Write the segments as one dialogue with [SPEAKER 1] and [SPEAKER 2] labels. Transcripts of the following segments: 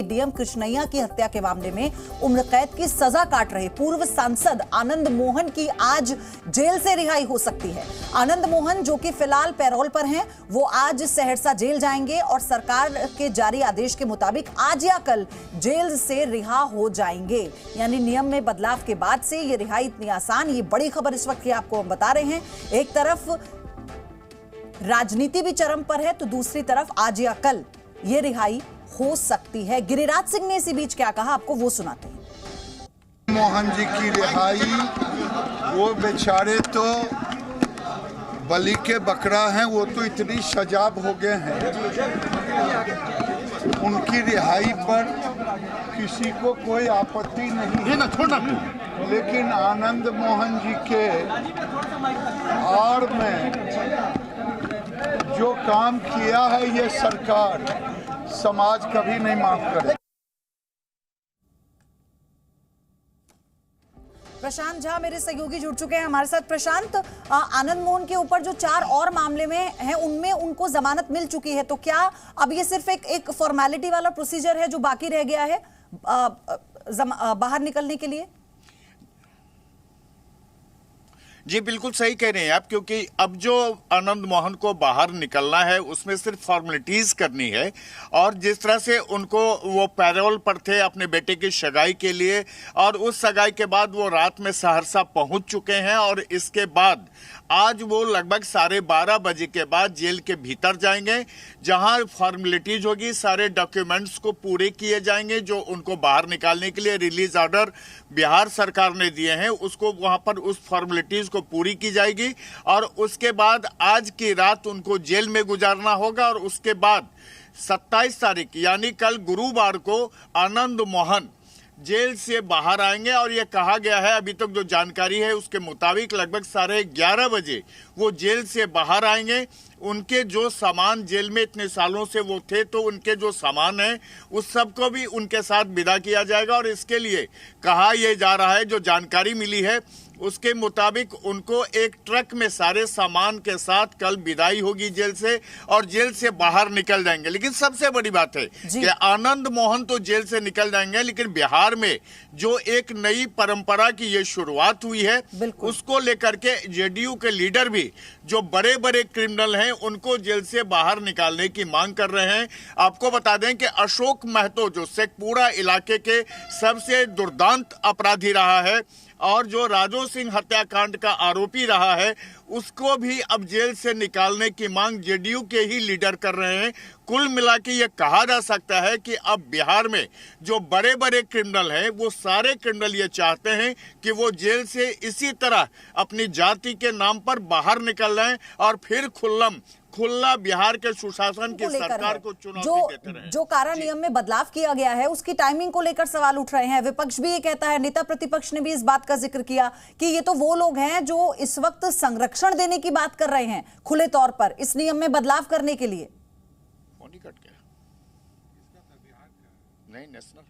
[SPEAKER 1] DM Krishnaiah की हत्या के मामले में उम्र कैद की सजा काट रहे पूर्व सांसद आनंद मोहन की आज जेल से रिहाई हो सकती है। आनंद मोहन, जो कि फिलहाल पैरोल पर हैं, वो आज सहरसा जेल जाएंगे और सरकार के जारी आदेश के मुताबिक आज या कल जेल से रिहा हो जाएंगे। यानी नियम में बदलाव के बाद से ये रिहाई इतनी आसान, ये बड़ी खबर इस वक्त की आपको हम बता रहे हैं। एक तरफ राजनीति भी चरम पर है तो दूसरी तरफ आज या कल ये रिहाई हो सकती है। गिरिराज सिंह ने इसी बीच क्या कहा, आपको वो सुनाते हैं।
[SPEAKER 2] मोहन जी की रिहाई, वो बेचारे तो बलि के बकरा हैं, वो तो इतनी सजाब हो गए हैं, उनकी रिहाई पर किसी को कोई आपत्ति नहीं है ना, छोड़ना। लेकिन आनंद मोहन जी के आड़ में जो काम किया है ये सरकार, समाज कभी नहीं माफ करे।
[SPEAKER 1] प्रशांत झा मेरे सहयोगी जुड़ चुके हैं हमारे साथ। प्रशांत, आनंद मोहन के ऊपर जो 4 और मामले में हैं उनमें उनको जमानत मिल चुकी है, तो क्या अब ये सिर्फ एक फॉर्मेलिटी वाला प्रोसीजर है जो बाकी रह गया है बाहर निकलने के लिए?
[SPEAKER 3] जी बिल्कुल सही कह रहे हैं आप, क्योंकि अब जो आनंद मोहन को बाहर निकलना है उसमें सिर्फ फॉर्मेलिटीज करनी है। और जिस तरह से उनको वो पैरोल पर थे अपने बेटे की सगाई के लिए, और उस सगाई के बाद वो रात में सहरसा पहुंच चुके हैं, और इसके बाद आज वो लगभग 12:30 बजे के बाद जेल के भीतर जाएंगे, जहां फॉर्मेलिटीज होगी, सारे डॉक्यूमेंट्स को पूरे किए जाएंगे जो उनको बाहर निकालने के लिए रिलीज ऑर्डर बिहार सरकार ने दिए हैं, उसको वहां पर उस फॉर्मेलिटीज को पूरी की जाएगी। और उसके बाद आज की रात उनको जेल में गुजारना होगा, और उसके बाद 27 तारीख यानी कल गुरुवार को आनंद मोहन जेल से बाहर आएंगे। और यह कहा गया है, अभी तक जो जानकारी है उसके मुताबिक लगभग 11:30 बजे वो जेल से बाहर आएंगे। उनके जो सामान जेल में इतने सालों से वो थे, तो उनके जो सामान है उस सब को भी उनके साथ विदा किया जाएगा। और इसके लिए कहा यह जा रहा है, जो जानकारी मिली है उसके मुताबिक उनको एक ट्रक में सारे सामान के साथ कल विदाई होगी जेल से, और जेल से बाहर निकल जाएंगे। लेकिन सबसे बड़ी बात है कि आनंद मोहन तो जेल से निकल जाएंगे, लेकिन बिहार में जो एक नई परंपरा की ये शुरुआत हुई है उसको लेकर के जेडीयू के लीडर भी, जो बड़े बड़े क्रिमिनल हैं, उनको जेल से बाहर निकालने की मांग कर रहे हैं। आपको बता दें कि अशोक महतो, जो शेखपुरा इलाके के सबसे दुर्दांत अपराधी रहा है और जो राजो सिंह हत्याकांड का आरोपी रहा है, उसको भी अब जेल से निकालने की मांग जेडीयू के ही लीडर कर रहे हैं। कुल मिला के ये कहा जा सकता है कि अब बिहार में जो बड़े बड़े क्रिमिनल हैं, वो सारे क्रिमिनल ये चाहते हैं कि वो जेल से इसी तरह अपनी जाति के नाम पर बाहर निकल रहे हैं और फिर खुला बिहार के सुशासन की सरकार को चुनौती देते रहे।
[SPEAKER 1] जो कारा नियम में बदलाव किया गया है उसकी टाइमिंग को लेकर सवाल उठ रहे हैं। विपक्ष भी ये कहता है, नेता प्रतिपक्ष ने भी इस बात का जिक्र किया कि ये तो वो लोग हैं जो इस वक्त संरक्षण देने की बात कर रहे हैं खुले तौर पर इस नियम में बदलाव करने के लिए।
[SPEAKER 3] फोन ही कट गया। नहीं, नेशनल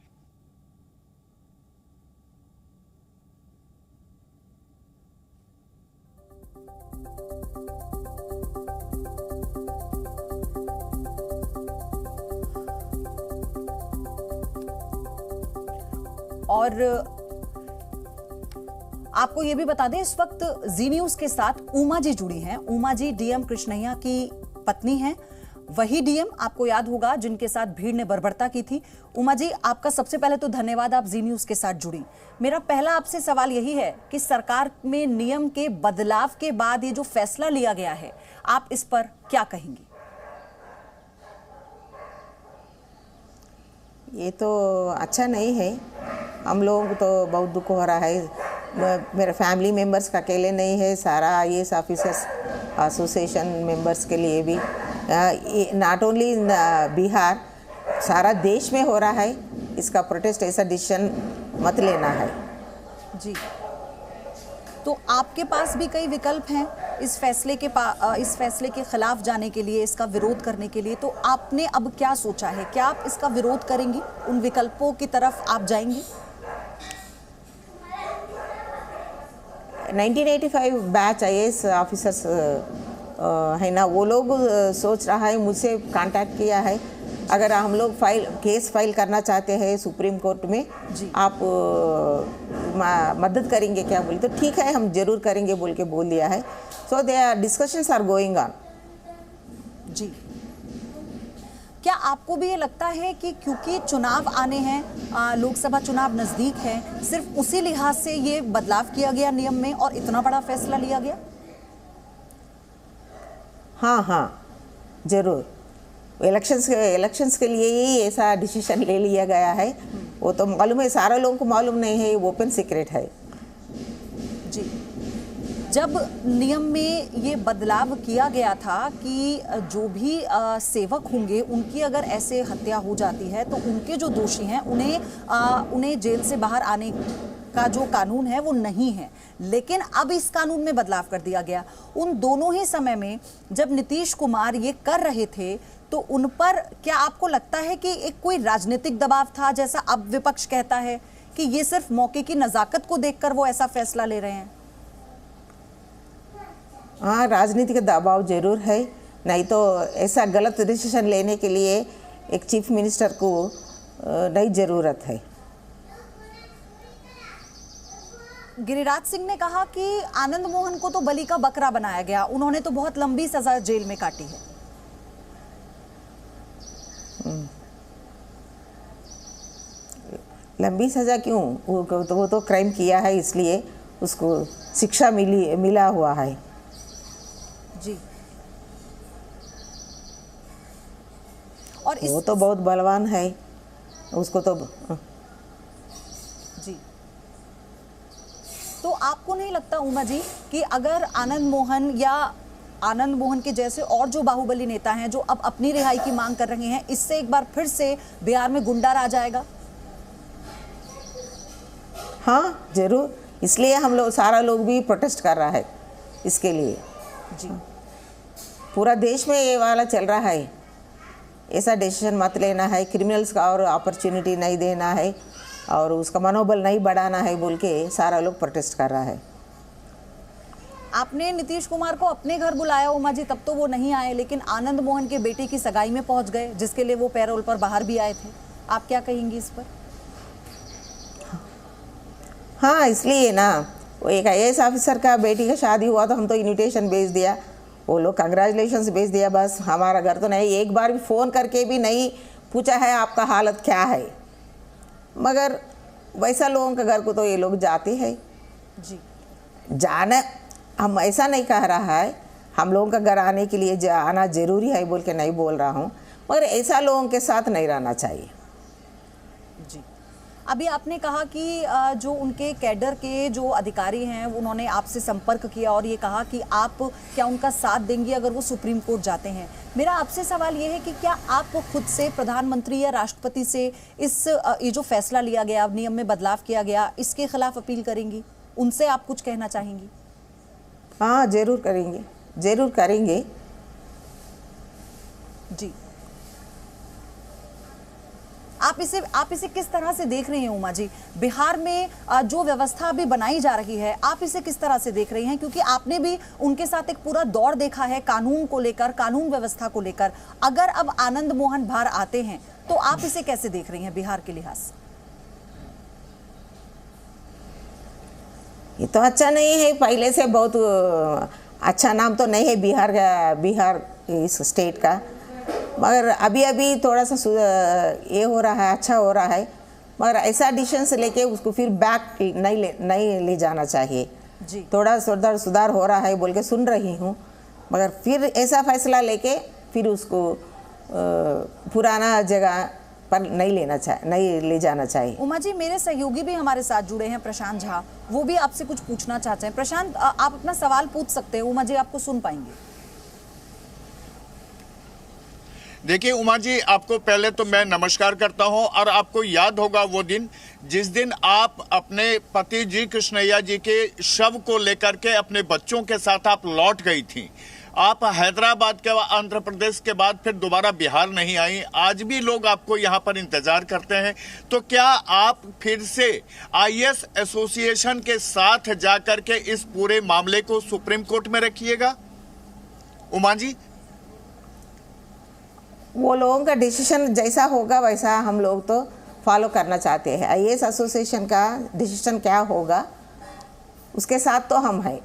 [SPEAKER 1] और आपको यह भी बता दें, इस वक्त जी न्यूज के साथ उमा जी जुड़ी हैं। उमा जी डीएम कृष्णैया की पत्नी हैं, वही डीएम आपको याद होगा जिनके साथ भीड़ ने बर्बरता की थी। उमा जी, आपका सबसे पहले तो धन्यवाद, आप जी न्यूज के साथ जुड़ी। मेरा पहला आपसे सवाल यही है कि सरकार में नियम के बदलाव के बाद ये जो फैसला लिया गया है, आप इस पर क्या कहेंगी?
[SPEAKER 4] ये तो अच्छा नहीं है, हम लोग तो बहुत दुख हो रहा है। मेरे फैमिली मेंबर्स का अकेले नहीं है, सारा IAS ऑफिसर्स एसोसिएशन मेंबर्स के लिए भी, नॉट ओनली इन बिहार, सारा देश में हो रहा है। इसका प्रोटेस्ट, ऐसा डिसीजन मत लेना है
[SPEAKER 1] जी। तो आपके पास भी कई विकल्प हैं इस फैसले के खिलाफ जाने के लिए, इसका विरोध करने के लिए। तो आपने अब क्या सोचा है? क्या आप इसका विरोध करेंगी? उन विकल्पों की तरफ आप जाएंगी?
[SPEAKER 4] 1985 बैच IAS ऑफिसर्स है ना, वो लोग सोच रहा है, मुझसे कांटेक्ट किया है, अगर हम लोग केस फाइल करना चाहते हैं सुप्रीम कोर्ट में, आप मदद करेंगे क्या बोले, तो ठीक है हम जरूर करेंगे बोल के बोल दिया है। सो दे डिस्कशंस आर गोइंग ऑन।
[SPEAKER 1] जी, क्या आपको भी ये लगता है कि क्योंकि चुनाव आने हैं, लोकसभा चुनाव नजदीक है, सिर्फ उसी लिहाज से ये बदलाव किया गया नियम में और इतना बड़ा फैसला लिया गया?
[SPEAKER 4] हाँ, जरूर। इलेक्शंस के लिए ही ऐसा डिसीजन ले लिया गया है। वो तो मालूम है, सारे लोगों को मालूम नहीं है, ओपन सीक्रेट है।
[SPEAKER 1] जी, जब नियम में ये बदलाव किया गया था कि जो भी सेवक होंगे उनकी अगर ऐसे हत्या हो जाती है तो उनके जो दोषी हैं उन्हें जेल से बाहर आने का जो कानून है वो नहीं है, लेकिन अब इस कानून में बदलाव कर दिया गया। उन दोनों ही समय में जब नीतीश कुमार ये कर रहे थे तो उन पर क्या आपको लगता है कि एक कोई राजनीतिक दबाव था, जैसा अब विपक्ष कहता है कि ये सिर्फ मौके की नजाकत को देखकर वो ऐसा फैसला ले रहे हैं?
[SPEAKER 4] हाँ, राजनीतिक दबाव जरूर है, नहीं तो ऐसा गलत डिसीजन लेने के लिए एक चीफ मिनिस्टर को नहीं ज़रूरत है।
[SPEAKER 1] गिरिराज सिंह ने कहा कि आनंद मोहन को तो बलि का बकरा बनाया गया, उन्होंने तो बहुत लंबी सजा जेल में काटी है।
[SPEAKER 4] लंबी सजा क्यों? वो तो क्राइम किया है, इसलिए उसको शिक्षा मिला हुआ है।
[SPEAKER 1] जी, और
[SPEAKER 4] वो तो बहुत बलवान है, उसको तो
[SPEAKER 1] जी। तो आपको नहीं लगता उमा जी कि अगर आनंद मोहन के जैसे और जो बाहुबली नेता हैं जो अब अपनी रिहाई की मांग कर रहे हैं, इससे एक बार फिर से बिहार में गुंडा राज आएगा?
[SPEAKER 4] हाँ जरूर, इसलिए हम लोग सारा लोग भी प्रोटेस्ट कर रहा है इसके लिए।
[SPEAKER 1] जी,
[SPEAKER 4] पूरा देश में ये वाला चल रहा है, ऐसा डिसीजन मत लेना है, क्रिमिनल्स का और अपॉर्चुनिटी नहीं देना है और उसका मनोबल नहीं बढ़ाना है बोल के सारा लोग प्रोटेस्ट कर रहा है।
[SPEAKER 1] आपने नीतीश कुमार को अपने घर बुलाया उमा जी, तब तो वो नहीं आए, लेकिन आनंद मोहन के बेटे की सगाई में पहुंच गए जिसके लिए वो पैरोल पर बाहर भी आए थे। आप क्या कहेंगी इस पर?
[SPEAKER 4] हाँ, इसलिए ना, वो एक IAS ऑफिसर का बेटी का शादी हुआ तो हम तो इन्विटेशन भेज दिया, वो लोग कंग्रेचुलेशंस भेज दिया, बस हमारा घर तो नहीं, एक बार भी फ़ोन करके भी नहीं पूछा है आपका हालत क्या है। मगर वैसा लोगों के घर को तो ये लोग जाते हैं।
[SPEAKER 1] जी,
[SPEAKER 4] जाना, हम ऐसा नहीं कह रहा है हम लोगों का घर आने के लिए आना ज़रूरी है बोल के नहीं बोल रहा हूँ, मगर ऐसा लोगों के साथ नहीं रहना चाहिए।
[SPEAKER 1] जी, अभी आपने कहा कि जो उनके कैडर के जो अधिकारी हैं उन्होंने आपसे संपर्क किया और ये कहा कि आप क्या उनका साथ देंगी अगर वो सुप्रीम कोर्ट जाते हैं। मेरा आपसे सवाल ये है कि क्या आप खुद से प्रधानमंत्री या राष्ट्रपति से ये जो फैसला लिया गया, नियम में बदलाव किया गया, इसके खिलाफ अपील करेंगी? उनसे आप कुछ कहना चाहेंगी?
[SPEAKER 4] हाँ जरूर करेंगे, जरूर करेंगे।
[SPEAKER 1] जी, आप इसे किस तरह से देख रही हैं उमा जी? बिहार में जो व्यवस्था अभी बनाई जा रही है, आप इसे किस तरह से देख रही हैं? क्योंकि आपने भी उनके साथ एक पूरा दौर देखा है कानून को लेकर, कानून व्यवस्था को लेकर। अगर अब आनंद मोहन बाहर आते हैं तो आप इसे कैसे देख रही हैं बिहार के लिहाज से?
[SPEAKER 4] ये तो अच्छा नहीं है, पहले से बहुत अच्छा नाम तो नहीं है बिहार इस स्टेट का, मगर अभी थोड़ा सा ये हो रहा है, अच्छा हो रहा है, मगर ऐसा डिसीजन लेके उसको फिर बैक नहीं ले जाना चाहिए।
[SPEAKER 1] जी,
[SPEAKER 4] थोड़ा सुधार हो रहा है बोल के सुन रही हूँ, मगर फिर ऐसा फैसला लेके फिर उसको पुराना जगह पर नहीं ले जाना चाहिए।
[SPEAKER 1] उमा जी, मेरे सहयोगी भी हमारे साथ जुड़े हैं, प्रशांत झा, वो भी आपसे कुछ पूछना चाहते हैं। प्रशांत, आप अपना सवाल पूछ सकते हैं, उमा जी आपको सुन पाएंगे।
[SPEAKER 3] देखिए उमा जी, आपको पहले तो मैं नमस्कार करता हूं और आपको याद होगा वो दिन जिस दिन आप अपने पति जी कृष्णैया जी के शव को लेकर के अपने बच्चों के साथ आप लौट गई थी। आप हैदराबाद के आंध्र प्रदेश के बाद फिर दोबारा बिहार नहीं आई। आज भी लोग आपको यहाँ पर इंतजार करते हैं, तो क्या आप फिर से IAS एसोसिएशन के साथ जाकर के इस पूरे मामले को सुप्रीम कोर्ट में रखिएगा? उमा जी,
[SPEAKER 4] वो लोगों का डिसीजन जैसा होगा वैसा हम लोग तो फॉलो करना चाहते हैं। आईएएस एसोसिएशन का डिसीजन क्या होगा उसके साथ तो हम हैं।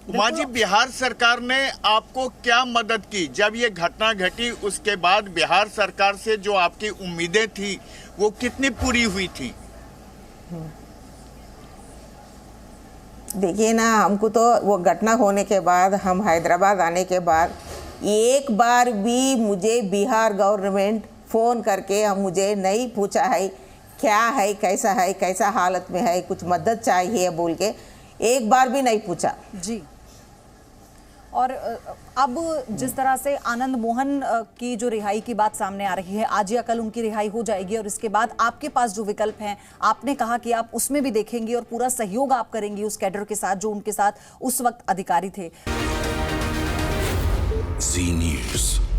[SPEAKER 3] उमा जी, बिहार सरकार ने आपको क्या मदद की जब ये घटना घटी? उसके बाद बिहार सरकार से जो आपकी उम्मीदें थी वो कितनी पूरी हुई थी?
[SPEAKER 4] देखिए ना, हमको तो वो घटना होने के बाद, हम हैदराबाद आने के बाद एक बार भी मुझे बिहार गवर्नमेंट फ़ोन करके हम मुझे नहीं पूछा है क्या है, कैसा हालत में है, कुछ मदद चाहिए बोल के एक बार भी नहीं पूछा
[SPEAKER 1] जी। और अब जिस तरह से आनंद मोहन की जो रिहाई की बात सामने आ रही है, आज या कल उनकी रिहाई हो जाएगी और इसके बाद आपके पास जो विकल्प हैं, आपने कहा कि आप उसमें भी देखेंगे और पूरा सहयोग आप करेंगी उस कैडर के साथ जो उनके साथ उस वक्त अधिकारी थे।
[SPEAKER 5] जी न्यूज़।